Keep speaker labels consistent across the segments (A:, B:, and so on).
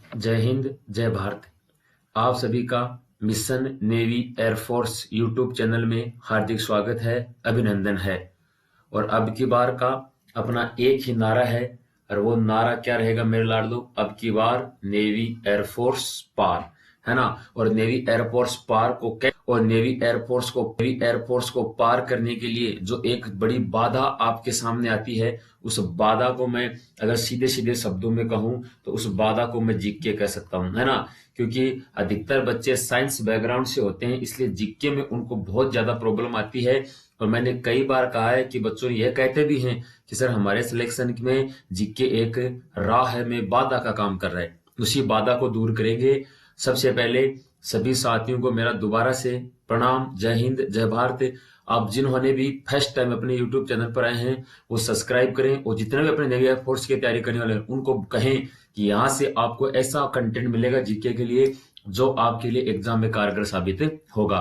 A: जय हिंद, जय भारत। आप सभी का mission navy air force YouTube channel में हार्दिक स्वागत है, अभिनंदन है। और अब की बार का अपना एक ही नारा है, और वो नारा क्या रहेगा मेरे लाडलो? अब की बार नेवी एयरफोर्स पार, है ना। और नेवी एयरफोर्स पार को और नेवी एयरफोर्स को पार करने के लिए जो एक बड़ी बाधा आपके सामने आती है, उस बाधा को मैं अगर सीधे सीधे शब्दों में कहूं तो उस बाधा को मैं जीके कह सकता हूं, है ना। क्योंकि अधिकतर बच्चे साइंस बैकग्राउंड से होते हैं, इसलिए जीके में उनको बहुत ज्यादा प्रॉब्लम आती है। और मैंने कई बार कहा है कि बच्चों ये कहते भी हैं कि सर हमारे सिलेक्शन में जीके एक राह में बाधा का काम कर रहा है। उसी बाधा को दूर करेंगे। सबसे पहले सभी साथियों को मेरा दोबारा से प्रणाम, जय हिंद, जय भारत। आप जिन्होंने भी फर्स्ट टाइम अपने यूट्यूब चैनल पर आए हैं वो सब्सक्राइब करें, और जितने भी अपने नेवी एयरफोर्स की तैयारी करने वाले हैं उनको कहें कि यहाँ से आपको ऐसा कंटेंट मिलेगा जीके के लिए जो आपके लिए एग्जाम में कारगर साबित होगा।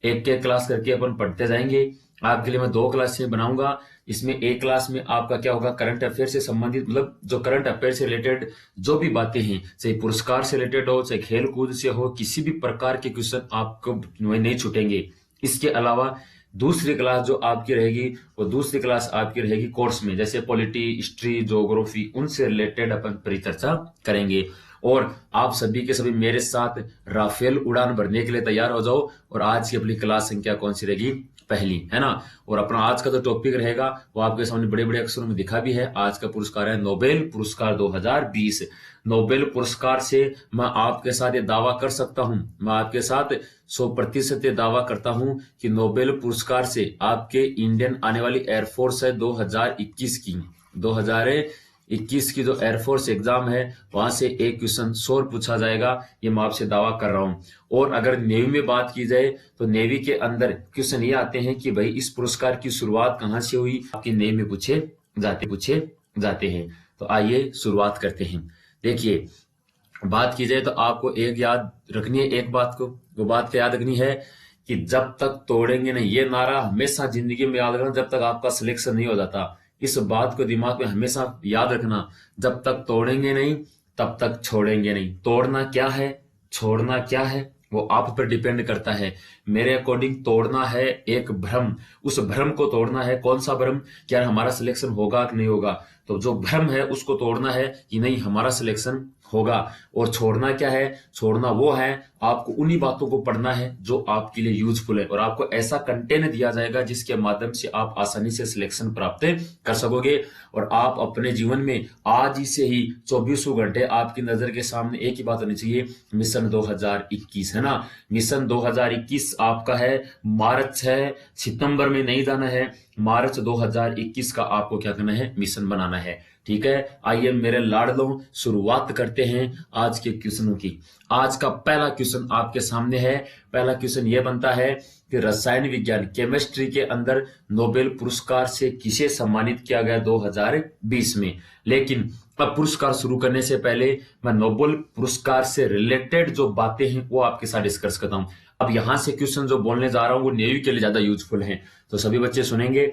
A: एक एक क्लास करके अपन पढ़ते जाएंगे। आपके लिए मैं 2 क्लासें बनाऊंगा। इसमें एक क्लास में आपका क्या होगा, करंट अफेयर से संबंधित, मतलब जो करंट अफेयर से रिलेटेड जो भी बातें हैं, चाहे पुरस्कार से रिलेटेड हो, चाहे खेल कूद से हो, किसी भी प्रकार के क्वेश्चन आपको नहीं छूटेंगे। इसके अलावा दूसरी क्लास जो आपकी रहेगी, वो दूसरी क्लास आपकी रहेगी कोर्स में, जैसे पॉलिटी, हिस्ट्री, ज्योग्राफी, उनसे रिलेटेड अपन परिचर्चा करेंगे। और आप सभी के सभी मेरे साथ राफेल उड़ान भरने के लिए तैयार हो जाओ। और आज की अपनी क्लास संख्या कौन सी रहेगी? पहली, है ना। और अपना आज का जो टॉपिक रहेगा वो आपके सामने बड़े बड़े अक्षरों में दिखा भी है। आज का पुरस्कार है नोबेल पुरस्कार 2020। नोबेल पुरस्कार से मैं आपके साथ ये दावा कर सकता हूं, मैं आपके साथ 100% ये दावा करता हूं कि नोबेल पुरस्कार से आपके इंडियन आने वाली एयरफोर्स है 2021 की, 2021 की जो एयरफोर्स एग्जाम है वहां से एक क्वेश्चन श्योर पूछा जाएगा, ये मैं आपसे दावा कर रहा हूं। और अगर नेवी में बात की जाए तो नेवी के अंदर क्वेश्चन ये आते हैं कि भाई इस पुरस्कार की शुरुआत कहां से हुई, आपके नेवी में पूछे जाते हैं। तो आइए शुरुआत करते हैं। देखिए, बात की जाए तो आपको एक याद रखनी है, एक बात को, वो बात क्या याद रखनी है कि जब तक तोड़ेंगे नहीं, ये नारा हमेशा जिंदगी में याद रखना। जब तक आपका सिलेक्शन नहीं हो जाता, इस बात को दिमाग में हमेशा याद रखना, जब तक तोड़ेंगे नहीं तब तक छोड़ेंगे नहीं। तोड़ना क्या है, छोड़ना क्या है, वो आप पर डिपेंड करता है। मेरे अकॉर्डिंग तोड़ना है एक भ्रम, उस भ्रम को तोड़ना है। कौन सा भ्रम? क्या हमारा सिलेक्शन होगा कि नहीं होगा? तो जो भ्रम है उसको तोड़ना है कि नहीं हमारा सिलेक्शन होगा। और छोड़ना क्या है? छोड़ना वो है आपको उन्हीं बातों को पढ़ना है जो आपके लिए यूजफुल है, और आपको ऐसा कंटेंट दिया जाएगा जिसके माध्यम से आप आसानी से सिलेक्शन प्राप्त कर सकोगे। और आप अपने जीवन में आज ही से ही 24 घंटे आपकी नजर के सामने एक ही बात होनी चाहिए, मिशन 2021, है ना। मिशन 2021 आपका है, मार्च है, सितंबर में नहीं जाना है, मार्च 2021 का आपको क्या करना है, मिशन बनाना है। ठीक है, आइए मेरे लाडलों शुरुआत करते हैं आज के क्वेश्चनों की। आज का पहला क्वेश्चन आपके सामने है। पहला क्वेश्चन यह बनता है कि रसायन विज्ञान, केमिस्ट्री के अंदर नोबेल पुरस्कार से किसे सम्मानित किया गया 2020 में। लेकिन अब पुरस्कार शुरू करने से पहले मैं नोबेल पुरस्कार से रिलेटेड जो बातें हैं वो आपके साथ डिस्कस करता हूं। अब यहां से क्वेश्चन जो बोलने जा रहा हूं वो नेवी के लिए ज्यादा यूजफुल हैं, तो सभी बच्चे सुनेंगे।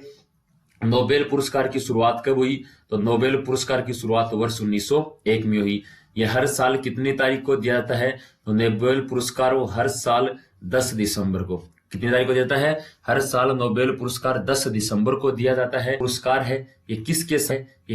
A: नोबेल पुरस्कार की शुरुआत कब हुई? तो नोबेल पुरस्कार की शुरुआत वर्ष 1901 में हुई। यह हर साल कितनी तारीख को दिया जाता है? तो नोबेल पुरस्कार वो हर साल 10 दिसंबर को, कितनी तारीख को देता है? हर साल नोबेल पुरस्कार 10 दिसंबर को दिया जाता है। पुरस्कार है ये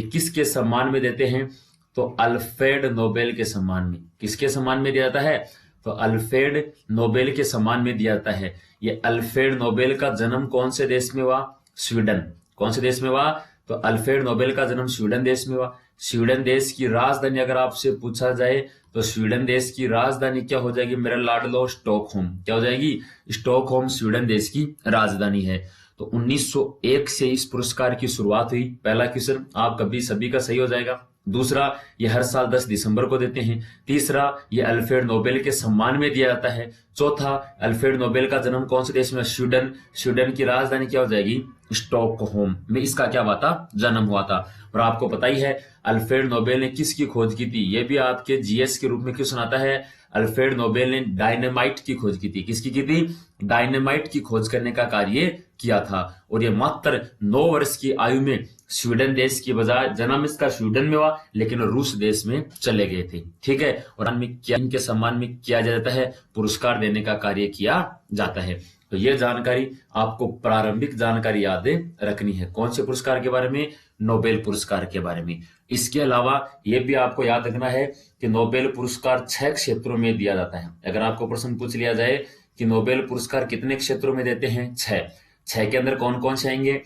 A: किसके सम्मान में देते हैं? तो अल्फ्रेड नोबेल के सम्मान में। किसके सम्मान में दिया जाता है? तो अल्फ्रेड नोबेल के सम्मान में दिया जाता है। ये अल्फ्रेड नोबेल का जन्म कौन से देश में हुआ? स्वीडन। कौन से देश में हुआ? तो अल्फ्रेड नोबेल का जन्म स्वीडन देश में हुआ। स्वीडन देश की राजधानी अगर आपसे पूछा जाए तो स्वीडन देश की राजधानी क्या हो जाएगी मेरे लाडलो? स्टॉकहोम। क्या हो जाएगी? स्टॉकहोम स्वीडन देश की राजधानी है। तो 1901 से इस पुरस्कार की शुरुआत हुई। पहला क्वेश्चन आप कभी सभी का सही हो जाएगा। दूसरा, ये हर साल 10 दिसंबर को देते हैं। तीसरा, ये अल्फ्रेड नोबेल के सम्मान में दिया जाता है। चौथा, अल्फ्रेड नोबेल का जन्म कौन से देश में? स्वीडन। स्वीडन की राजधानी क्या हो जाएगी? स्टॉकहोम में इसका क्या हुआ था? जन्म हुआ था। और आपको पता ही है अल्फ्रेड नोबेल ने किसकी खोज की थी? ये भी आपके जीएस के रूप में क्यों सुनाता है? अल्फ्रेड नोबेल ने डायनेमाइट की खोज की थी। किसकी की थी? डायनेमाइट की खोज करने का कार्य किया था। और ये मात्र 9 वर्ष की आयु में स्वीडन देश की बजाय जन्म इसका स्वीडन में हुआ, लेकिन रूस देश में चले गए थे। ठीक है, और इनके सम्मान में किया जाता है, पुरस्कार देने का कार्य किया जाता है। तो ये जानकारी आपको प्रारंभिक जानकारी याद रखनी है। कौन से पुरस्कार के बारे में? नोबेल पुरस्कार के बारे में। इसके अलावा ये भी आपको याद रखना है कि नोबेल पुरस्कार 6 क्षेत्रों में दिया जाता है। अगर आपको प्रश्न पूछ लिया जाए कि नोबेल पुरस्कार कितने क्षेत्रों में देते हैं? 6 के अंदर कौन कौन से आएंगे?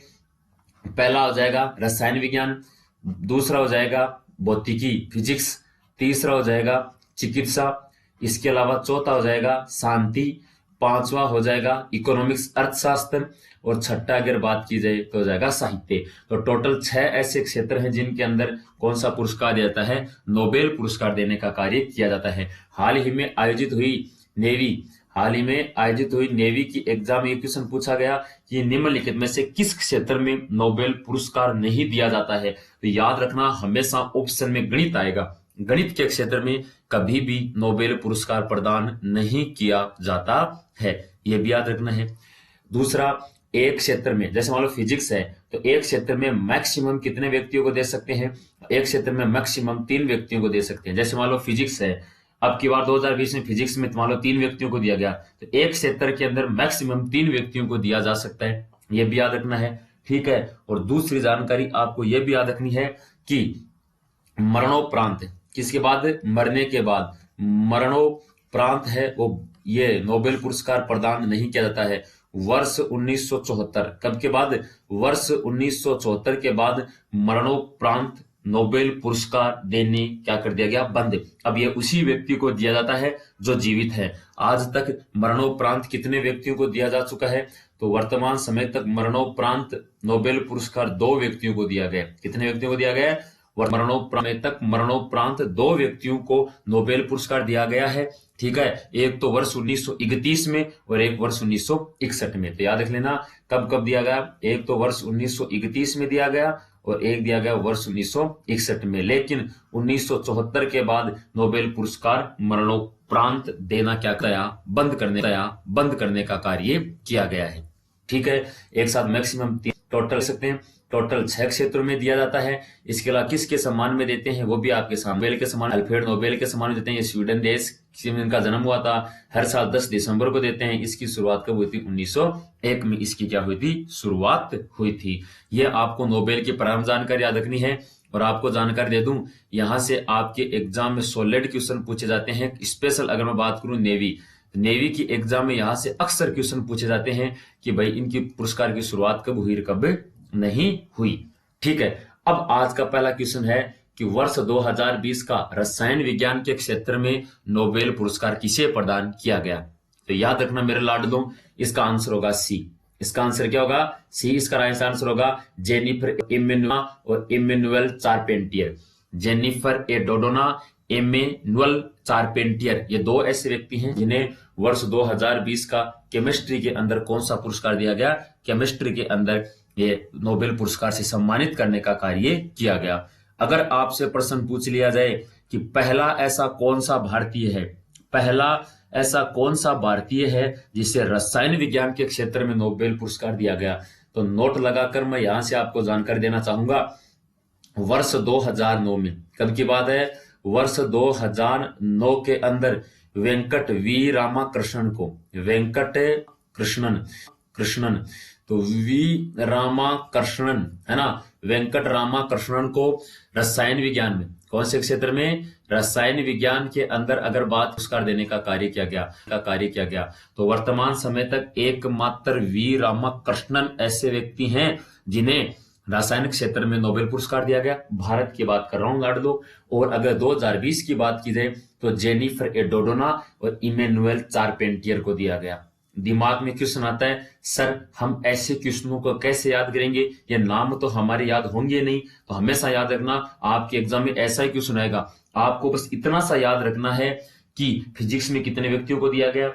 A: पहला हो जाएगा रसायन विज्ञान, दूसरा हो जाएगा भौतिकी फिजिक्स, तीसरा हो जाएगा चिकित्सा, इसके अलावा चौथा हो जाएगा शांति, पांचवा हो जाएगा इकोनॉमिक्स अर्थशास्त्र, और छठा अगर बात की जाए तो हो जाएगा साहित्य। तो टोटल 6 ऐसे क्षेत्र हैं जिनके अंदर कौन सा पुरस्कार दिया जाता है? नोबेल पुरस्कार देने का कार्य किया जाता है। हाल ही में आयोजित हुई नेवी की एग्जाम में क्वेश्चन पूछा गया कि निम्नलिखित में से किस क्षेत्र में नोबेल पुरस्कार नहीं दिया जाता है? तो याद रखना, हमेशा ऑप्शन में गणित आएगा। गणित के क्षेत्र में कभी भी नोबेल पुरस्कार प्रदान नहीं किया जाता है, यह भी याद रखना है। दूसरा, एक क्षेत्र में, जैसे मान लो फिजिक्स है, तो एक क्षेत्र में मैक्सिमम कितने व्यक्तियों को दे सकते हैं? एक क्षेत्र में मैक्सिमम 3 व्यक्तियों को दे सकते हैं। जैसे मान लो फिजिक्स है, अब की बार 2020 में फिजिक्स में मान लो 3 व्यक्तियों को दिया गया, तो एक क्षेत्र के अंदर मैक्सिमम 3 व्यक्तियों को दिया जा सकता है, यह भी याद रखना है। ठीक है, और दूसरी जानकारी आपको यह भी याद रखनी है कि मरणोपरांत, किसके बाद? मरने के बाद मरणोपरांत है वो, ये नोबेल पुरस्कार प्रदान नहीं किया जाता है। वर्ष 1974, कब के बाद? वर्ष 1974 के बाद मरणोपरांत नोबेल पुरस्कार देने क्या कर दिया गया? बंद। अब ये उसी व्यक्ति को दिया जाता है जो जीवित है। आज तक मरणोपरांत कितने व्यक्तियों को दिया जा चुका है? तो वर्तमान समय तक मरणोपरांत नोबेल पुरस्कार 2 व्यक्तियों को दिया गया। कितने व्यक्तियों को दिया गया? मरणोपरांत 2 व्यक्तियों को नोबेल पुरस्कार दिया गया है। ठीक है, एक तो वर्ष 1931 में और एक वर्ष 1961 में। तो याद रख लेना कब कब दिया गया। एक तो वर्ष 1931 में दिया गया और एक दिया गया वर्ष 1961 में। लेकिन 1974 के बाद नोबेल पुरस्कार मरणोपरांत देना क्या गया? बंद करने का कार्य किया गया है। ठीक है, एक साथ मैक्सिमम 3 टोटल सकते हैं, टोटल 6 क्षेत्रों में दिया जाता है। इसके अलावा किसके सम्मान में देते हैं वो भी आपके सामने। नोबेल के सम्मान, अल्फ्रेड नोबेल के सम्मान में देते हैं। ये स्वीडन देश में इनका जन्म हुआ था। हर साल 10 दिसंबर को देते हैं। इसकी शुरुआत कब हुई थी? 1901 में इसकी क्या हुई थी? शुरुआत हुई थी। ये आपको नोबेल की प्रारंभ जानकारी याद रखनी है। और आपको जानकारी दे दूं, यहां से आपके एग्जाम में सॉलिड क्वेश्चन पूछे जाते हैं। स्पेशल अगर मैं बात करूं नेवी की एग्जाम में यहां से अक्सर क्वेश्चन पूछे जाते हैं कि भाई इनकी पुरस्कार की शुरुआत कब हुई, कब नहीं हुई। ठीक है, अब आज का पहला क्वेश्चन है कि वर्ष 2020 का रसायन विज्ञान के क्षेत्र में नोबेल पुरस्कार किसे प्रदान किया गया? तो याद रखना मेरे लाडलों, इसका आंसर होगा सी। इसका आंसर क्या होगा? सी। इसका राइट आंसर होगा जेनिफर इमेनुआ और इमेनुअल चारपेंटियर। जेनिफर ए डोडोना, इमेनुअल चारपेंटियर, ये 2 ऐसे व्यक्ति हैं जिन्हें वर्ष 2020 का केमिस्ट्री के अंदर कौन सा पुरस्कार दिया गया? केमिस्ट्री के अंदर ये नोबेल पुरस्कार से सम्मानित करने का कार्य किया गया। अगर आपसे प्रश्न पूछ लिया जाए कि पहला ऐसा कौन सा भारतीय है जिसे रसायन विज्ञान के क्षेत्र में नोबेल पुरस्कार दिया गया, तो नोट लगाकर मैं यहां से आपको जानकारी देना चाहूंगा। वर्ष 2009 में, कब की बात है? वर्ष 2009 के अंदर वेंकट वी रामाकृष्णन को, कृष्णन, तो वी रामाकृष्णन है ना, वेंकट रामाकृष्णन को रसायन विज्ञान में, कौन से क्षेत्र में? रसायन विज्ञान के अंदर अगर बात पुरस्कार देने का कार्य किया गया, तो वर्तमान समय तक एकमात्र वी रामाकृष्णन ऐसे व्यक्ति हैं जिन्हें रासायन क्षेत्र में नोबेल पुरस्कार दिया गया। भारत की बात कर रहा हूं लाडलो। और अगर 2020 की बात की जाए तो जेनिफर ए डोडोना और इमेनुअल चारपेंटियर को दिया गया। दिमाग में क्वेश्चन आता है, सर हम ऐसे क्वेश्चनों को कैसे याद करेंगे? ये नाम तो हमारे याद होंगे नहीं। तो हमेशा याद रखना, आपके एग्जाम में ऐसा ही क्वेश्चन आएगा। आपको बस इतना सा याद रखना है कि फिजिक्स में कितने व्यक्तियों को दिया गया,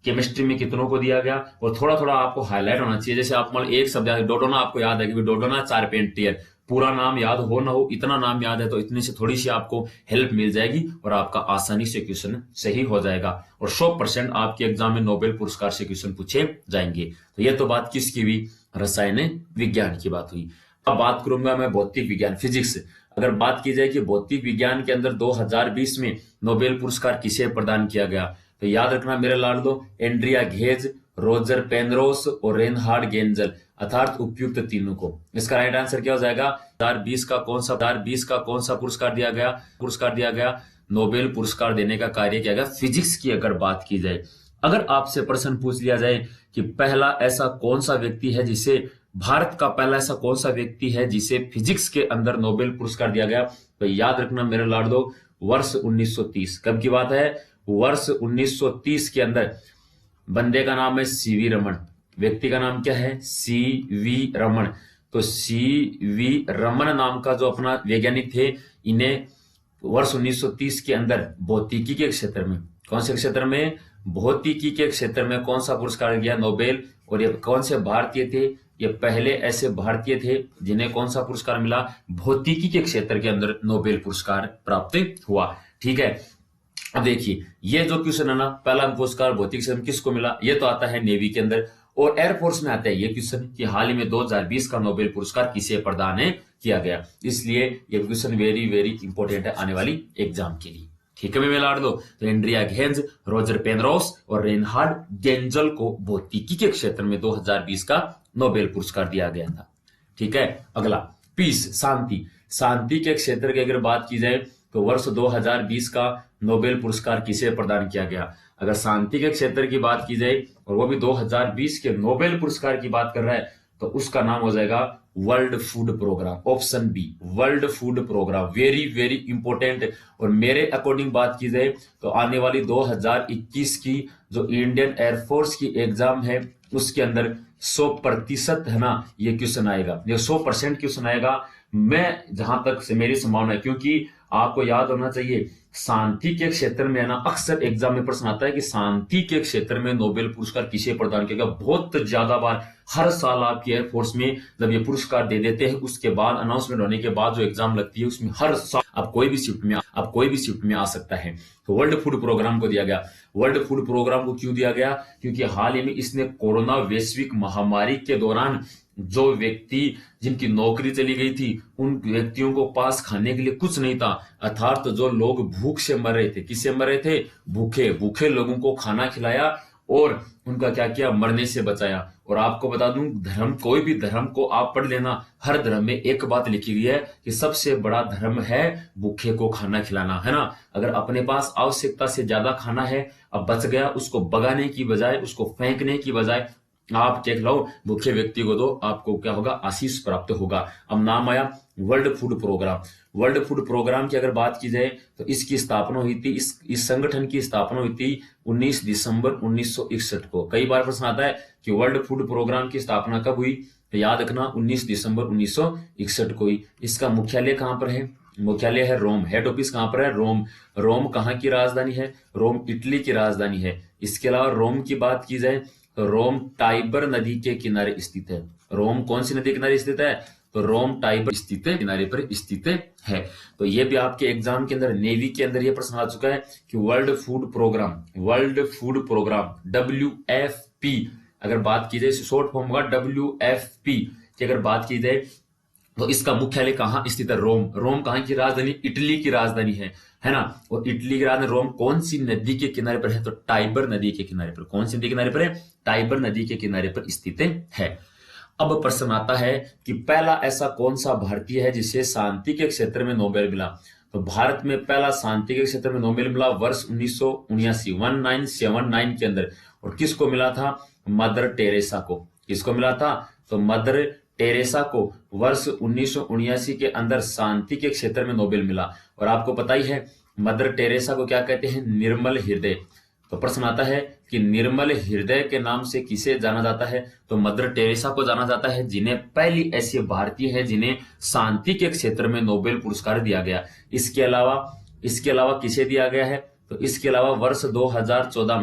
A: केमिस्ट्री में कितनों को दिया गया, और थोड़ा थोड़ा आपको हाईलाइट होना चाहिए। जैसे आप मान एक शब्द डोडोना आपको याद है कि डोडोना चारपेंटियर, पूरा नाम याद हो ना हो, इतना नाम याद है तो इतने से थोड़ी सी आपको हेल्प मिल जाएगी और आपका आसानी से क्वेश्चन सही हो जाएगा। और 100% आपके एग्जाम में नोबेल पुरस्कार से क्वेश्चन पूछे जाएंगे। तो यह तो बात किसकी हुई? रसायन विज्ञान की बात हुई। अब बात करूंगा मैं भौतिक विज्ञान, फिजिक्स। अगर बात की जाए कि भौतिक विज्ञान के अंदर 2020 में नोबेल पुरस्कार किसे प्रदान किया गया, तो याद रखना मेरे लाडलो, एंड्रिया घेज, रोजर पेनरोस और रेनहार्ड गेंजल, अर्थात उपयुक्त तीनों को। इसका राइट आंसर क्या हो जाएगा? 2020 का कौन सा पुरस्कार दिया गया? नोबेल पुरस्कार देने का कार्य किया गया फिजिक्स की अगर बात की जाए। अगर आपसे प्रश्न पूछ लिया जाए कि पहला ऐसा कौन सा व्यक्ति है जिसे भारत का पहला ऐसा कौन सा व्यक्ति है जिसे फिजिक्स के अंदर नोबेल पुरस्कार दिया गया, तो याद रखना मेरे लाडलो, वर्ष 1930। कब की बात है? वर्ष 1930 के अंदर। बंदे का नाम है सीवी रमन, व्यक्ति का नाम क्या है? सीवी रमन। तो सीवी रमन नाम का जो अपना वैज्ञानिक थे, इन्हें वर्ष 1930 के अंदर भौतिकी के क्षेत्र में, कौन से क्षेत्र में? भौतिकी के क्षेत्र में कौन सा पुरस्कार दिया? नोबेल। और ये कौन से भारतीय थे? ये पहले ऐसे भारतीय थे जिन्हें कौन सा पुरस्कार मिला? भौतिकी के क्षेत्र के अंदर नोबेल पुरस्कार प्राप्त हुआ। ठीक है, अब देखिए ये जो क्वेश्चन है ना, पहला पुरस्कार भौतिक क्षेत्र में किसको मिला, ये तो आता है नेवी के अंदर। और एयरफोर्स में आता है ये क्वेश्चन कि हाल ही में 2020 का नोबेल पुरस्कार किसे प्रदान किया गया। इसलिए ये क्वेश्चन वेरी वेरी इंपॉर्टेंट है आने वाली एग्जाम के लिए। ठीक है, मैं मिला दो। तो एंड्रिया घेंज, रोजर पेनरोस और रेनहार्ड गेंजल को भौतिकी के क्षेत्र में 2020 का नोबेल पुरस्कार दिया गया था। ठीक है, अगला पीस, शांति। शांति के क्षेत्र की अगर बात की जाए तो वर्ष 2020 का नोबेल पुरस्कार किसे प्रदान किया गया? अगर शांति के क्षेत्र की बात की जाए और वो भी 2020 के नोबेल पुरस्कार की बात कर रहा है, तो उसका नाम हो जाएगा world food programme. Option B, world food programme, very very important. और मेरे अकॉर्डिंग बात की जाए तो आने वाली 2021 की जो इंडियन एयरफोर्स की एग्जाम है उसके अंदर 100% है ना ये क्वेश्चन आएगा, ये 100% क्वेश्चन आएगा। मैं जहां तक से मेरी संभावना है, क्योंकि आपको याद होना चाहिए शांति के क्षेत्र में है ना, अक्सर एग्जाम में प्रश्न आता है कि शांति के क्षेत्र में नोबेल पुरस्कार किसे प्रदान किया गया। बहुत ज्यादा बार हर साल आपकी एयरफोर्स में जब ये पुरस्कार दे देते हैं, उसके बाद अनाउंसमेंट होने के बाद जो एग्जाम लगती है उसमें हर साल आप कोई भी शिफ्ट में आ सकता है। तो वर्ल्ड फूड प्रोग्राम को दिया गया। वर्ल्ड फूड प्रोग्राम को क्यों दिया गया? क्योंकि हाल ही में इसने कोरोना वैश्विक महामारी के दौरान जो व्यक्ति जिनकी नौकरी चली गई थी, उन व्यक्तियों को पास खाने के लिए कुछ नहीं था, अर्थात जो लोग भूख से मर रहे थे, किससे मर रहे थे? भूखे लोगों को खाना खिलाया और उनका क्या किया? मरने से बचाया। और आपको बता दूं, धर्म, कोई भी धर्म को आप पढ़ लेना, हर धर्म में एक बात लिखी गई है कि सबसे बड़ा धर्म है भूखे को खाना खिलाना, है ना। अगर अपने पास आवश्यकता से ज्यादा खाना है, अब बच गया, उसको बगाने की बजाय, उसको फेंकने की बजाय आप टेक लो, भूखे व्यक्ति को दो, आपको क्या होगा? आशीष प्राप्त होगा। अब नाम आया world food programme. World food programme की अगर बात की जाए तो इसकी स्थापना हुई थी, इस संगठन की स्थापना हुई थी 19 दिसंबर 1961 को। कई बार प्रश्न आता है कि वर्ल्ड फूड प्रोग्राम की स्थापना कब हुई, तो याद रखना 19 दिसंबर 1961 को हुई। इसका मुख्यालय कहां पर है? मुख्यालय है रोम। हेड ऑफिस कहां पर है? रोम। रोम कहां की राजधानी है? रोम इटली की राजधानी है। इसके अलावा रोम की बात की जाए तो रोम टाइबर नदी के किनारे स्थित है। रोम कौन सी नदी के किनारे स्थित है? तो रोम टाइबर स्थित किनारे पर स्थित है। तो ये भी आपके एग्जाम के अंदर, नेवी के अंदर ये प्रश्न आ चुका है कि वर्ल्ड फूड प्रोग्राम WFP अगर बात की जाए, शॉर्ट फॉर्म होगा WFP की अगर बात की जाए तो इसका मुख्यालय कहां स्थित है? रोम। रोम कहां की राजधानी? इटली की राजधानी है ना। और इटली की राजधानी रोम कौन सी नदी के किनारे पर है? तो टाइबर नदी के किनारे पर। कौन सी नदी के किनारे पर है? टाइबर नदी के किनारे पर स्थित है। अब प्रश्न आता है कि पहला ऐसा कौन सा भारतीय है जिसे शांति के क्षेत्र में नोबेल मिला? तो भारत में पहला शांति के क्षेत्र में नोबेल मिला वर्ष 1979 के अंदर। और किसको मिला था? मदर टेरेसा को। किसको मिला था? तो मदर टेरेसा को वर्ष 1979 के अंदर शांति के क्षेत्र में नोबेल मिला। और आपको पता ही है मदर टेरेसा को क्या कहते हैं? निर्मल हृदय। तो प्रश्न आता है कि निर्मल हृदय के नाम से किसे जाना जाता है? तो मदर टेरेसा को जाना जाता है, जिन्हें पहली ऐसी भारतीय है जिन्हें शांति के क्षेत्र में नोबेल पुरस्कार दिया गया। इसके अलावा किसे दिया गया है? तो इसके अलावा वर्ष 2014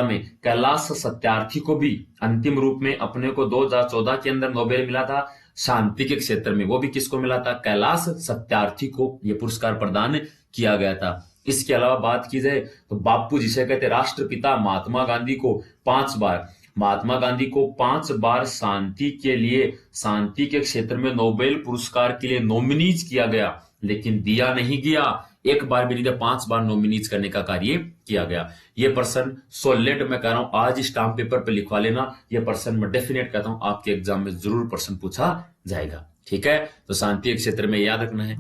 A: में कैलाश सत्यार्थी को भी अंतिम रूप में अपने को 2014 के अंदर नोबेल मिला था शांति के क्षेत्र में। वो भी किसको मिला था? कैलाश सत्यार्थी को यह पुरस्कार प्रदान किया गया था। इसके अलावा बात की जाए तो बापू जिसे कहते हैं राष्ट्रपिता महात्मा गांधी को 5 बार महात्मा गांधी को 5 बार शांति के क्षेत्र में नोबेल पुरस्कार के लिए नॉमिनीज किया गया, लेकिन दिया नहीं गया। एक बार भी नहीं दिया, 5 बार नॉमिनीज करने का कार्य किया गया। ये प्रश्न सॉलिड मैं कह रहा हूं, आज स्टाम्प पेपर पे लिखवा लेना। ये प्रश्न मैं डेफिनेट कहता हूं आपके एग्जाम में जरूर प्रश्न पूछा जाएगा। ठीक है, तो शांति के क्षेत्र में याद रखना है।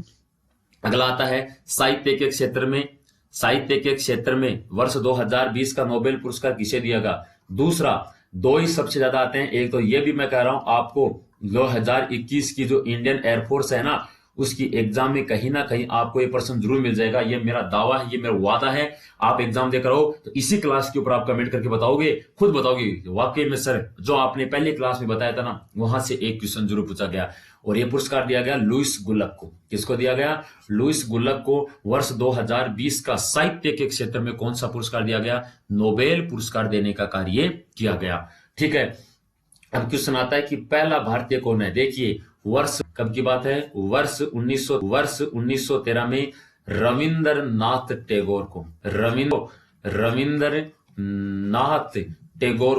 A: अगला आता है साहित्य के क्षेत्र में। साहित्य के क्षेत्र में वर्ष 2020 का नोबेल पुरस्कार किसे दिया गया? दूसरा, 2 ही सबसे ज्यादा आते हैं। एक तो ये भी मैं कह रहा हूं आपको, 2021 की जो इंडियन एयरफोर्स है ना, उसकी एग्जाम में कहीं ना कहीं आपको ये प्रश्न जरूर मिल जाएगा। ये मेरा दावा है, ये मेरा वादा है। आप एग्जाम देकर हो तो इसी क्लास के ऊपर आप कमेंट करके बताओगे, खुद बताओगे वाकई में सर जो आपने पहले क्लास में बताया था ना, वहां से एक क्वेश्चन जरूर पूछा गया। और ये पुरस्कार दिया गया लुईस गुल्लक को। किसको दिया गया? लुईस गुल्लक को वर्ष 2020 का साहित्य के क्षेत्र में कौन सा पुरस्कार दिया गया? नोबेल पुरस्कार देने का कार्य किया गया। ठीक है, अब क्वेश्चन आता है कि पहला भारतीय कौन है? देखिए, वर्ष कब की बात है? वर्ष 1913 में रविंद्रनाथ टैगोर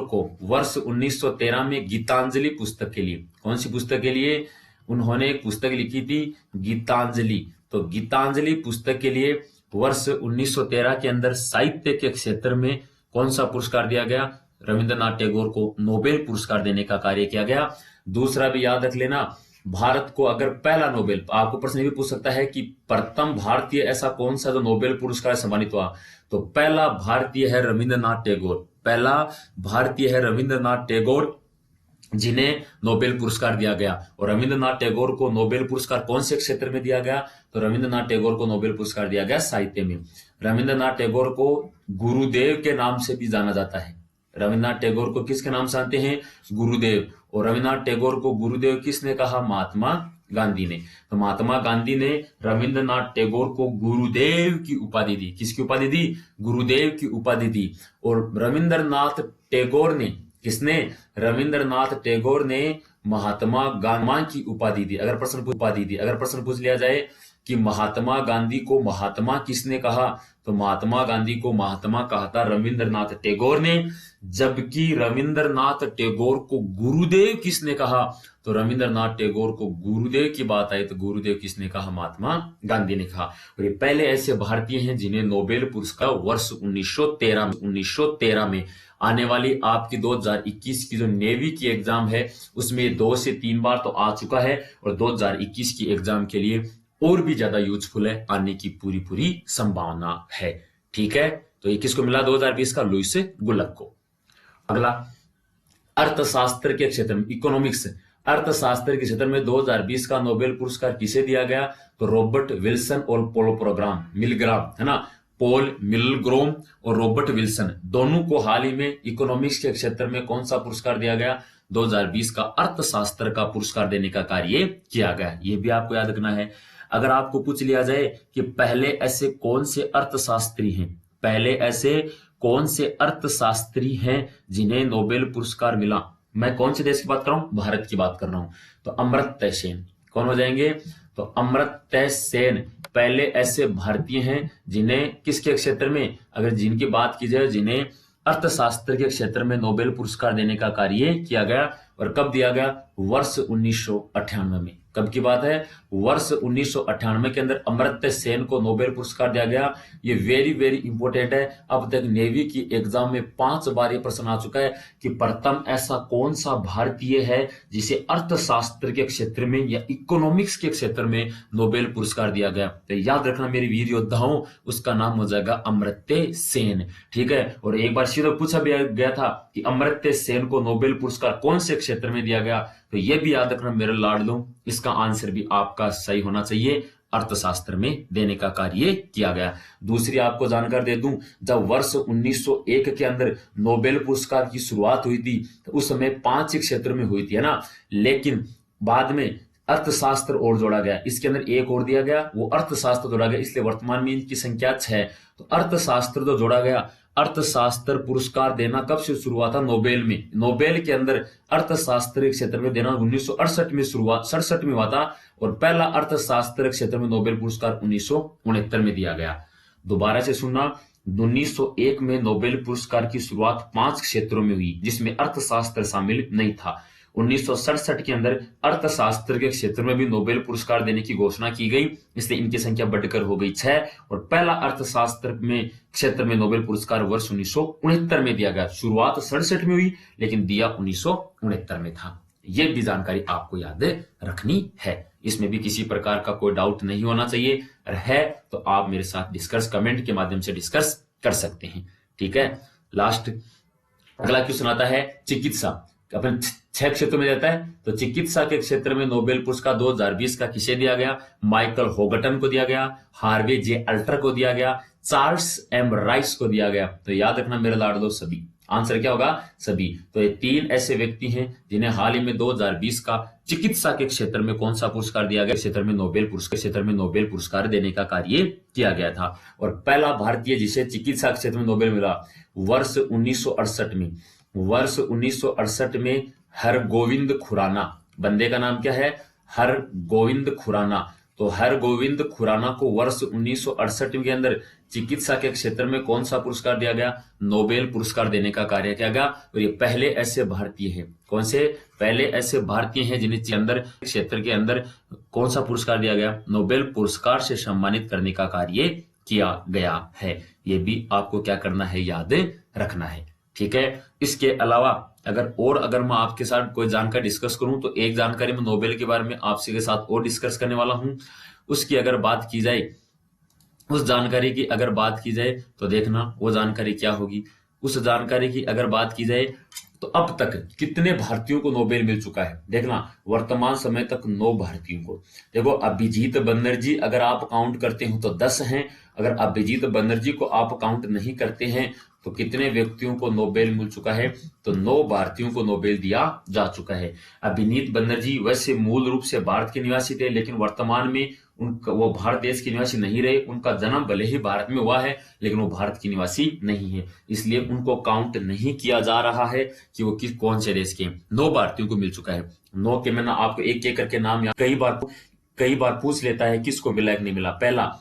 A: को वर्ष 1913 में गीतांजलि पुस्तक के लिए, कौन सी पुस्तक के लिए? उन्होंने एक पुस्तक लिखी थी गीतांजलि। तो गीतांजलि पुस्तक के लिए वर्ष 1913 के अंदर साहित्य के क्षेत्र में कौन सा पुरस्कार दिया गया? रविंद्रनाथ टैगोर को नोबेल पुरस्कार देने का कार्य किया गया। दूसरा भी याद रख लेना, भारत को अगर पहला नोबेल, आपको प्रश्न भी पूछ सकता है कि प्रथम भारतीय ऐसा कौन सा जो नोबेल पुरस्कार सम्मानित हुआ? तो पहला भारतीय है रविंद्रनाथ टैगोर। पहला भारतीय है रविंद्रनाथ टैगोर जिन्हें नोबेल पुरस्कार दिया गया। और रविंद्रनाथ टैगोर को नोबेल पुरस्कार कौन से क्षेत्र में दिया गया? तो रविंद्रनाथ टैगोर को नोबेल पुरस्कार दिया गया साहित्य में। रविंद्रनाथ टैगोर को गुरुदेव के नाम से भी जाना जाता है। रविंद्रनाथ टैगोर को किसके नाम से जानते हैं? गुरुदेव। और रविंद्रनाथ टैगोर को गुरुदेव किसने कहा? महात्मा गांधी ने। तो महात्मा गांधी ने रविंद्रनाथ टैगोर को गुरुदेव की उपाधि दी। किसकी उपाधि दी? गुरुदेव की उपाधि दी। और रविंद्रनाथ टैगोर ने, किसने? रविंद्रनाथ टैगोर ने महात्मा गांधी की उपाधि दी। अगर प्रश्न पूछ लिया जाए कि महात्मा गांधी को महात्मा किसने कहा, तो महात्मा गांधी को महात्मा कहा था रविंद्रनाथ टैगोर ने। जबकि रविंद्रनाथ टैगोर को गुरुदेव किसने कहा? तो रविंद्रनाथ टैगोर को गुरुदेव की बात आई तो गुरुदेव किसने कहा? महात्मा गांधी ने कहा। और ये पहले ऐसे भारतीय हैं जिन्हें नोबेल पुरस्कार वर्ष 1913 में आने वाली आपकी 2021 की जो नेवी की एग्जाम है उसमें 2 से 3 बार तो आ चुका है। और 2021 की एग्जाम के लिए और भी ज्यादा यूजफुल है, आने की पूरी संभावना है। ठीक है, तो ये किसको मिला? 2020 का लुईस गुल्लक को। अगला, अर्थशास्त्र के क्षेत्र में, इकोनॉमिक्स, अर्थशास्त्र के क्षेत्र में 2020 का नोबेल पुरस्कार किसे दिया गया? तो रॉबर्ट विल्सन और पोल मिलग्राम, है ना, पॉल मिलग्रोम और रॉबर्ट विल्सन, दोनों को हाल ही में इकोनॉमिक्स के क्षेत्र में कौन सा पुरस्कार दिया गया? 2020 का अर्थशास्त्र का पुरस्कार देने का कार्य किया गया। ये भी आपको याद रखना है। अगर आपको पूछ लिया जाए कि पहले ऐसे कौन से अर्थशास्त्री हैं जिन्हें नोबेल पुरस्कार मिला, मैं कौन से देश की बात कर रहा हूं? भारत की बात कर रहा हूं। तो अमर्त्य सेन कौन हो जाएंगे? तो अमर्त्य सेन पहले ऐसे भारतीय हैं जिन्हें किसके क्षेत्र में, अगर जिनकी बात की जाए, जिन्हें अर्थशास्त्र के क्षेत्र में नोबेल पुरस्कार देने का कार्य किया गया। और कब दिया गया? वर्ष 1998 में। कब की बात है? वर्ष 1998 के अंदर अमर्त्य सेन को नोबेल पुरस्कार दिया गया। ये वेरी इंपोर्टेंट है। अब तक नेवी की एग्जाम में 5 बार ये प्रश्न आ चुका है कि प्रथम ऐसा कौन सा भारतीय है जिसे अर्थशास्त्र के क्षेत्र में या इकोनॉमिक्स के क्षेत्र में नोबेल पुरस्कार दिया गया। तो याद रखना मेरे वीर योद्धाओं, उसका नाम हो जाएगा अमर्त्य सेन। ठीक है, और एक बार सीधा पूछा भी गया था कि अमर्त्य सेन को नोबेल पुरस्कार कौन से क्षेत्र में दिया गया, तो यह भी याद रखना मेरे लाडलों, इसका आंसर भी आपका सही होना चाहिए, अर्थशास्त्र में देने का कार्य किया गया। दूसरी आपको जानकारी दे दूं, जब वर्ष 1901 के अंदर नोबेल पुरस्कार की शुरुआत हुई थी तो उस समय 5 क्षेत्र में हुई थी, है ना, लेकिन बाद में अर्थशास्त्र और जोड़ा गया, इसके अंदर एक और दिया गया, वो अर्थशास्त्र जोड़ा गया, इसलिए वर्तमान में इनकी संख्या 6। तो अर्थशास्त्र जो जोड़ा गया, अर्थशास्त्र पुरस्कार देना कब से शुरू हुआ था? नोबेल में। नोबेल के अंदर अर्थशास्त्र क्षेत्र में देना 1968 में शुरुआत 67 में हुआ था। और पहला अर्थशास्त्र क्षेत्र में नोबेल पुरस्कार 1969 में दिया गया। दोबारा से सुनना, 1901 में नोबेल पुरस्कार की शुरुआत 5 क्षेत्रों में हुई, जिसमें अर्थशास्त्र शामिल नहीं था। 1967 के अंदर अर्थशास्त्र के क्षेत्र में भी नोबेल पुरस्कार देने की घोषणा की गई, इसलिए इनकी संख्या बढ़कर हो गई 6। और पहला अर्थशास्त्र में क्षेत्र में नोबेल पुरस्कार वर्ष 1969 में दिया गया। शुरुआत 67 में हुई, लेकिन दिया 1969 में था। ये भी जानकारी आपको याद रखनी है, इसमें भी किसी प्रकार का कोई डाउट नहीं होना चाहिए। अगर है तो आप मेरे साथ डिस्कस कमेंट के माध्यम से डिस्कस कर सकते हैं। ठीक है, लास्ट अगला क्वेश्चन आता है चिकित्सा। अपन 6 क्षेत्रों में देता है, तो चिकित्सा के क्षेत्र में नोबेल पुरस्कार 2020 का किसे दिया गया? माइकल होगटन को दिया गया, हार्वे जे अल्टर को दिया गया, चार्ल्स एम राइस को दिया गया। तो याद रखना मेरे लाडलो, सभी। आंसर क्या होगा? सभी। तो ये 3 ऐसे व्यक्ति हैं जिन्हें हाल ही में 2020 का चिकित्सा के क्षेत्र में कौन सा पुरस्कार दिया गया? क्षेत्र में नोबेल पुरस्कार देने का कार्य किया गया था। और पहला भारतीय जिसे चिकित्सा क्षेत्र में नोबेल मिला वर्ष 1968 में, वर्ष 1968 में हरगोविंद खुराना। बंदे का नाम क्या है? हरगोविंद खुराना। तो हरगोविंद खुराना को वर्ष 1968 के अंदर चिकित्सा के क्षेत्र में कौन सा पुरस्कार दिया गया? नोबेल पुरस्कार देने का कार्य किया गया। और ये पहले ऐसे भारतीय हैं। कौन से? पहले ऐसे भारतीय हैं जिन्हें अंदर क्षेत्र के अंदर कौन सा पुरस्कार दिया गया? नोबेल पुरस्कार से सम्मानित करने का कार्य किया गया है। ये भी आपको क्या करना है? याद रखना है। ठीक है, इसके अलावा अगर मैं आपके साथ कोई जानकारी डिस्कस करूं, तो एक जानकारी मैं नोबेल के बारे में आपसे के साथ और डिस्कस करने वाला हूं। उसकी अगर बात की जाए, उस जानकारी की अगर बात की जाए तो देखना वो जानकारी क्या होगी। उस जानकारी की अगर बात की जाए तो अब तक कितने भारतीयों को नोबेल मिल चुका है? देखना, वर्तमान समय तक 9 भारतीयों को। देखो, अभिजीत बनर्जी अगर आप काउंट करते हो तो 10 हैं। अगर अभिजीत बनर्जी को आप काउंट नहीं करते हैं तो कितने व्यक्तियों को नोबेल मिल चुका है? तो 9 भारतीयों को नोबेल दिया जा चुका है। अभिनीत बनर्जी वैसे मूल रूप से भारत के निवासी थे, लेकिन वर्तमान में वो भारत देश के निवासी नहीं रहे। उनका जन्म भले ही भारत में हुआ है, लेकिन वो भारत के निवासी नहीं है, इसलिए उनको काउंट नहीं किया जा रहा है कि वो कौन से देश के। 9 भारतीयों को मिल चुका है। 9 के मैंने आपको एक एक करके नाम कई बार पूछ लेता है किसको मिला कि नहीं मिला। पहला,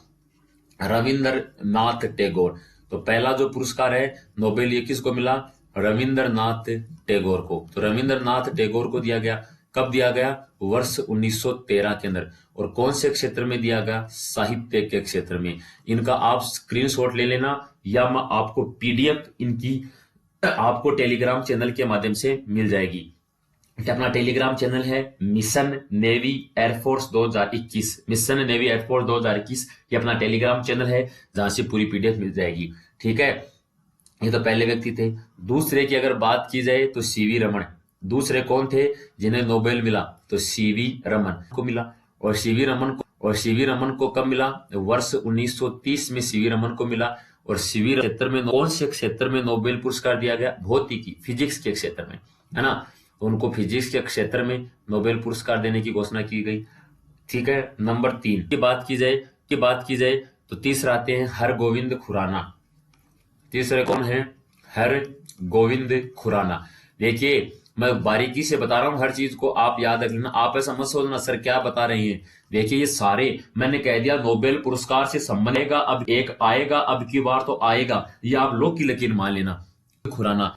A: रविंद्रनाथ टैगोर। तो पहला जो पुरस्कार है नोबेल, ये किसको मिला? रविंद्रनाथ टैगोर को। तो रविंद्रनाथ टैगोर को दिया गया। कब दिया गया? वर्ष 1913 के अंदर। और कौन से क्षेत्र में दिया गया? साहित्य के क्षेत्र में। इनका आप स्क्रीनशॉट ले लेना, या मैं आपको पीडीएफ इनकी आपको टेलीग्राम चैनल के माध्यम से मिल जाएगी। अपना टेलीग्राम चैनल है mission navy air force 2021। Mission navy air force 2021 ये अपना टेलीग्राम चैनल है, जहां से पूरी पीडीएफ मिल जाएगी। ठीक है, ये तो पहले व्यक्ति थे। दूसरे की अगर बात की जाए तो सीवी रमन। दूसरे कौन थे जिन्हें नोबेल मिला? तो सीवी रमन को मिला। और सीवी रमन को कब मिला? वर्ष 1930 में सीवी रमन को मिला। और सीवी क्षेत्र में कौन से क्षेत्र में नोबेल पुरस्कार दिया गया? भौतिकी, फिजिक्स के क्षेत्र में, है ना। उनको फिजिक्स के क्षेत्र में नोबेल पुरस्कार देने की घोषणा की गई। ठीक है, नंबर 3 की बात की जाए तो तीसरा आते हैं हरगोविंद खुराना। तीसरे कौन है? हरगोविंद खुराना। देखिए, मैं बारीकी से बता रहा हूं, हर चीज को आप याद रख लेना। आप ऐसा मत सोचना सर क्या बता रहे हैं। देखिए, ये सारे मैंने कह दिया नोबेल पुरस्कार से संबंध अब एक आएगा, अब की बार तो आएगा, ये आप लोग की लकीर मान लेना।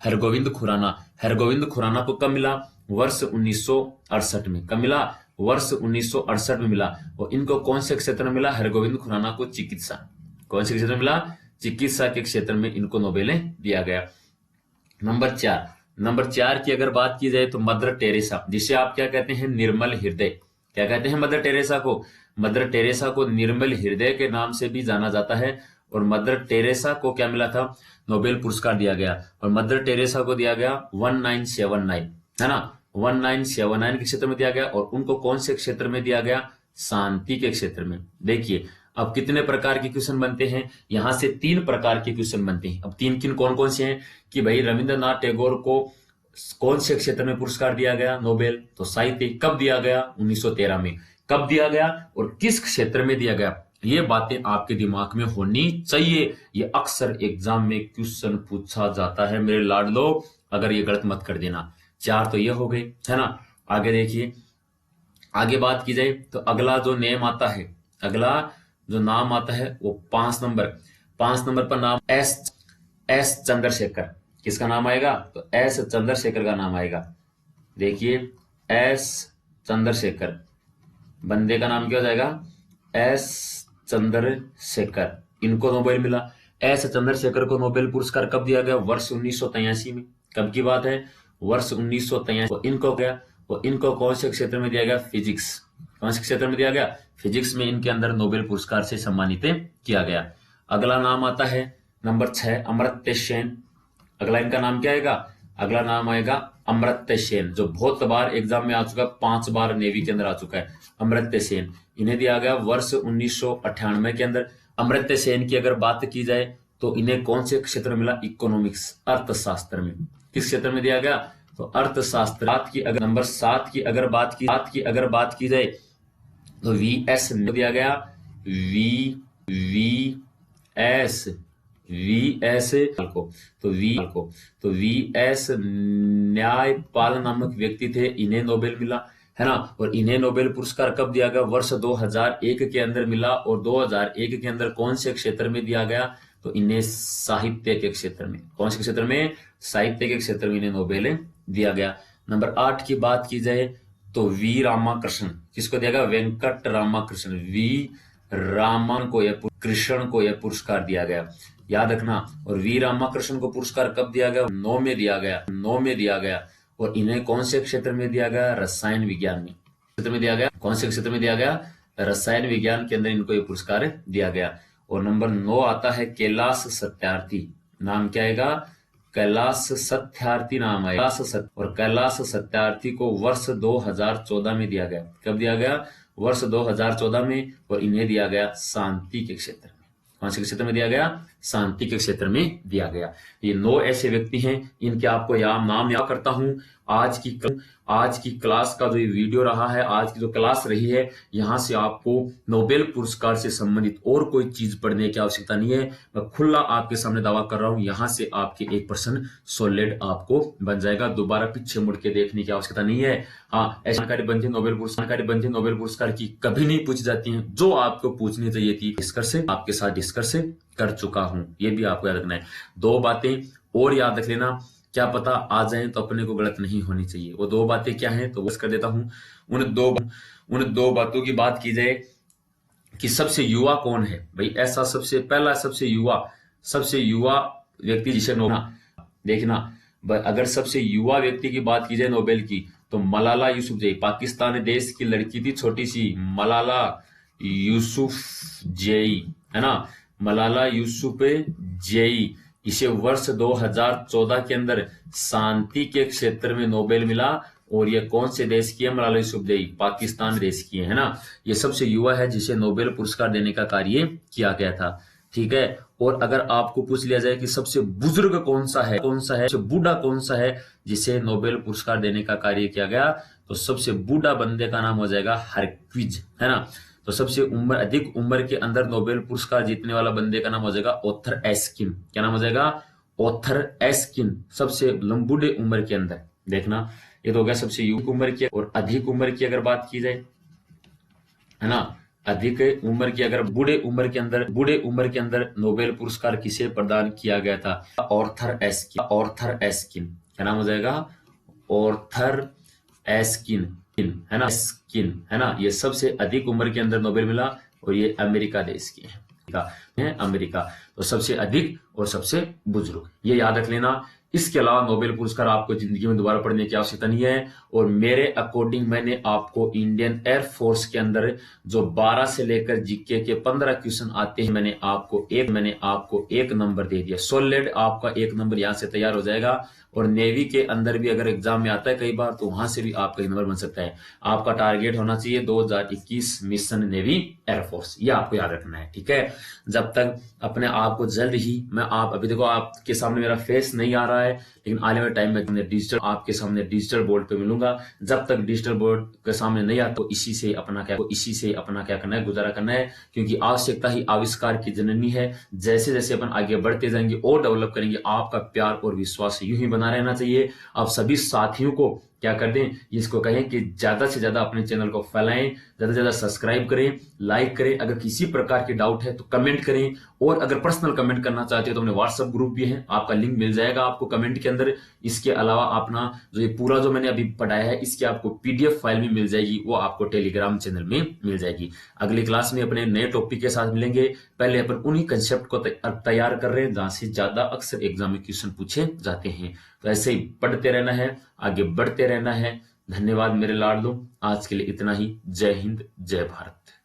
A: हरगोविंद खुराना को कब मिला? वर्ष 1968 में। कब मिला? वर्ष 1968 में मिला। और इनको कौन से क्षेत्र में मिला? हरगोविंद खुराना को चिकित्सा। कौन से क्षेत्र में मिला? चिकित्सा के क्षेत्र में इनको नोबेल दिया गया। नंबर 4 की अगर बात की जाए तो मदर टेरेसा, जिसे आप क्या कहते हैं? निर्मल हृदय। क्या कहते हैं मदर टेरेसा को? मदर टेरेसा को निर्मल हृदय के नाम से भी जाना जाता है। और मदर टेरेसा को क्या मिला था? नोबेल पुरस्कार दिया गया। और मदर टेरेसा को दिया गया 1979, है ना, 1979 के क्षेत्र में दिया गया। और उनको कौन से क्षेत्र में दिया गया? शांति के क्षेत्र में। देखिए, अब कितने प्रकार के क्वेश्चन बनते हैं? यहां से 3 प्रकार के क्वेश्चन बनते हैं। अब 3 कौन से हैं कि भाई रविंद्रनाथ टैगोर को कौन से क्षेत्र में पुरस्कार दिया गया नोबेल? तो साहित्य। कब दिया गया? 1913 में। कब दिया गया और किस क्षेत्र में दिया गया? ये बातें आपके दिमाग में होनी चाहिए। ये अक्सर एग्जाम में क्वेश्चन पूछा जाता है मेरे लाडलो, अगर ये गलत मत कर देना। 4 तो ये हो गए, है ना। आगे देखिए, आगे बात की जाए तो अगला जो नाम आता है वो 5 नंबर 5 नंबर पर नाम एस चंद्रशेखर। किसका नाम आएगा? तो एस चंद्रशेखर का नाम आएगा। देखिए एस चंद्रशेखर, बंदे का नाम क्या हो जाएगा? एस चंद्रशेखर। इनको नोबेल मिला। एस चंद्रशेखर को नोबेल पुरस्कार कब दिया गया? वर्ष 1983 में। कब की बात है? वर्ष 1983। इनको क्या, वो इनको कौन से क्षेत्र में दिया गया? फिजिक्स। कौन से क्षेत्र में दिया गया? फिजिक्स में इनके अंदर नोबेल पुरस्कार से सम्मानित किया गया। अगला नाम आता है नंबर 6, अमर्त्य सेन। अगला इनका नाम क्या आएगा? अगला नाम आएगा अमर्त्य सेन, जो बहुत बार एग्जाम में आ चुका है, 5 बार नेवी के अंदर आ चुका है। अमर्त्य सेन, इन्हें दिया गया वर्ष 1998 के अंदर। अमर्त्य सेन की अगर बात की जाए तो इन्हें कौन से क्षेत्र में मिला? इकोनॉमिक्स, अर्थशास्त्र में। किस क्षेत्र में दिया गया? तो अर्थशास्त्र। नंबर 7 की अगर बात की जाए तो वीएस दिया गया। वीएस तो वीएस न्यायपाल नामक व्यक्ति थे, इन्हें नोबेल मिला, है ना। और इन्हें नोबेल पुरस्कार कब दिया गया? वर्ष 2001 के अंदर मिला। और 2001 के अंदर कौन से क्षेत्र में दिया गया? तो इन्हें साहित्य के क्षेत्र में। कौन से क्षेत्र में? साहित्य के क्षेत्र में इन्हें नोबेल दिया गया। नंबर 8 की बात की जाए तो वी रामाकृष्ण। किसको दिया गया? वेंकट रामाकृष्ण। वी रामन को कृष्ण को यह पुरस्कार दिया गया, याद रखना। और वी रामाकृष्ण को पुरस्कार कब दिया गया? 9 में दिया गया। और इन्हें कौन से क्षेत्र में दिया गया? रसायन विज्ञान में। क्षेत्र में दिया गया। कौन से क्षेत्र में दिया गया? रसायन विज्ञान के अंदर इनको यह पुरस्कार दिया गया। और नंबर 9 आता है कैलाश सत्यार्थी। नाम क्या आएगा? कैलाश सत्यार्थी नाम आएगा। और कैलाश सत्यार्थी को वर्ष 2014 में दिया गया। कब दिया गया? वर्ष 2014 में। और इन्हें दिया गया शांति के क्षेत्र में। कौन से क्षेत्र में दिया गया? शांति के क्षेत्र में दिया गया। ये 9 ऐसे व्यक्ति हैं, इनके आपको नाम याद करता हूं। आज की क्लास का जो ये वीडियो रहा है, आज की जो क्लास रही है, यहां से आपको नोबेल पुरस्कार से संबंधित और कोई चीज पढ़ने की आवश्यकता नहीं है। मैं खुला आपके सामने दावा कर रहा हूं, यहां से आपके 1% सॉलिड आपको बन जाएगा। दोबारा पीछे मुड़ के देखने की आवश्यकता नहीं है। हाँ, ऐसी जानकारी बनती है नोबेल पुरस्कार की कभी नहीं पूछी जाती है, जो आपको पूछनी चाहिए थी आपके साथ डिस्कस कर चुका हूं। ये भी आपको याद रखना है। 2 बातें और याद रख लेना, क्या पता आ जाए तो अपने को गलत नहीं होनी चाहिए। वो 2 बातें क्या हैं तो वो कर देता हूं। उन दो बातों की बात की जाए कि सबसे युवा कौन है भाई? ऐसा सबसे युवा व्यक्ति जिसे देखना, अगर सबसे युवा व्यक्ति की बात की जाए नोबेल की, तो मलाला यूसुफजई, पाकिस्तान देश की लड़की थी, छोटी सी मलाला यूसुफजई, है ना। मलाला यूसुफजई, इसे वर्ष 2014 के अंदर शांति के क्षेत्र में नोबेल मिला। और ये कौन से देश की है? मलाला यूसुफजई पाकिस्तान देश की है ना। ये सबसे युवा है जिसे नोबेल पुरस्कार देने का कार्य किया गया था, ठीक है। और अगर आपको पूछ लिया जाए कि सबसे बुजुर्ग कौन सा है, सबसे बूढ़ा कौन सा है जिसे नोबेल पुरस्कार देने का कार्य किया गया, तो सबसे बूढ़ा बंदे का नाम हो जाएगा हरक्विज, है ना। तो सबसे अधिक उम्र के अंदर नोबेल पुरस्कार जीतने वाला बंदे का नाम हो जाएगा ऑथर एस्किन। क्या नाम हो जाएगा? ऑथर एस्किन। सबसे बूढ़े उम्र के अंदर, देखना ये तो हो गया सबसे युवा उम्र की। और अधिक उम्र की अगर बात की जाए, है ना, अधिक उम्र की अगर बूढ़े उम्र के अंदर नोबेल पुरस्कार किसे प्रदान किया गया था? ऑर्थर एस्किन। क्या नाम हो जाएगा? ऑर्थर एस्किन, है ना, है ना। ये सबसे अधिक उम्र के अंदर नोबेल मिला और ये अमेरिका देश की है, अमेरिका। तो सबसे अधिक और सबसे बुजुर्ग, ये याद रख लेना। इसके अलावा नोबेल पुरस्कार आपको जिंदगी में दोबारा पढ़ने की आवश्यकता नहीं है। और मेरे अकॉर्डिंग मैंने आपको इंडियन एयरफोर्स के अंदर जो 12 से लेकर जीके के 15 क्वेश्चन आते हैं, मैंने आपको 1 नंबर दे दिया। सॉलिड आपका 1 नंबर यहां से तैयार हो जाएगा। और नेवी के अंदर भी अगर एग्जाम में आता है कई बार, तो वहां से भी आपका 1 नंबर बन सकता है। आपका टारगेट होना चाहिए 2021 मिशन नेवी एयरफोर्स, ये आपको याद रखना है, ठीक है। जब तक अपने आप को जल्द ही अभी देखो आपके सामने मेरा फेस नहीं आ रहा है, लेकिन आने वाले टाइम में आपके सामने डिजिटल बोर्ड पे मिलूंगा। जब तक डिजिटल बोर्ड के सामने नहीं आता, तो इसी से अपना क्या करना है, गुजारा करना है। क्योंकि आवश्यकता ही आविष्कार की जननी है। जैसे जैसे अपन आगे बढ़ते जाएंगे और डेवलप करेंगे, आपका प्यार और विश्वास यूं ही बना रहना चाहिए। आप सभी साथियों को क्या कर दें, इसको कहें कि ज्यादा से ज्यादा अपने चैनल को फैलाएं, ज्यादा से ज्यादा सब्सक्राइब करें, लाइक करें। अगर किसी प्रकार की डाउट है तो कमेंट करें, और अगर पर्सनल कमेंट करना चाहते हो तो अपने व्हाट्सएप ग्रुप भी है, आपका लिंक मिल जाएगा आपको कमेंट के अंदर। इसके अलावा अपना जो ये पूरा जो मैंने अभी पढ़ाया है इसकी आपको पीडीएफ फाइल भी मिल जाएगी, वो आपको टेलीग्राम चैनल में मिल जाएगी। अगली क्लास में अपने नए टॉपिक के साथ मिलेंगे। पहले अपन उन्हीं कंसेप्ट को तैयार कर रहे हैं जहां से ज्यादा अक्सर एग्जाम में क्वेश्चन पूछे जाते हैं। तो ऐसे ही पढ़ते रहना है, आगे बढ़ते रहना है। धन्यवाद मेरे लाडलो, आज के लिए इतना ही। जय हिंद, जय भारत।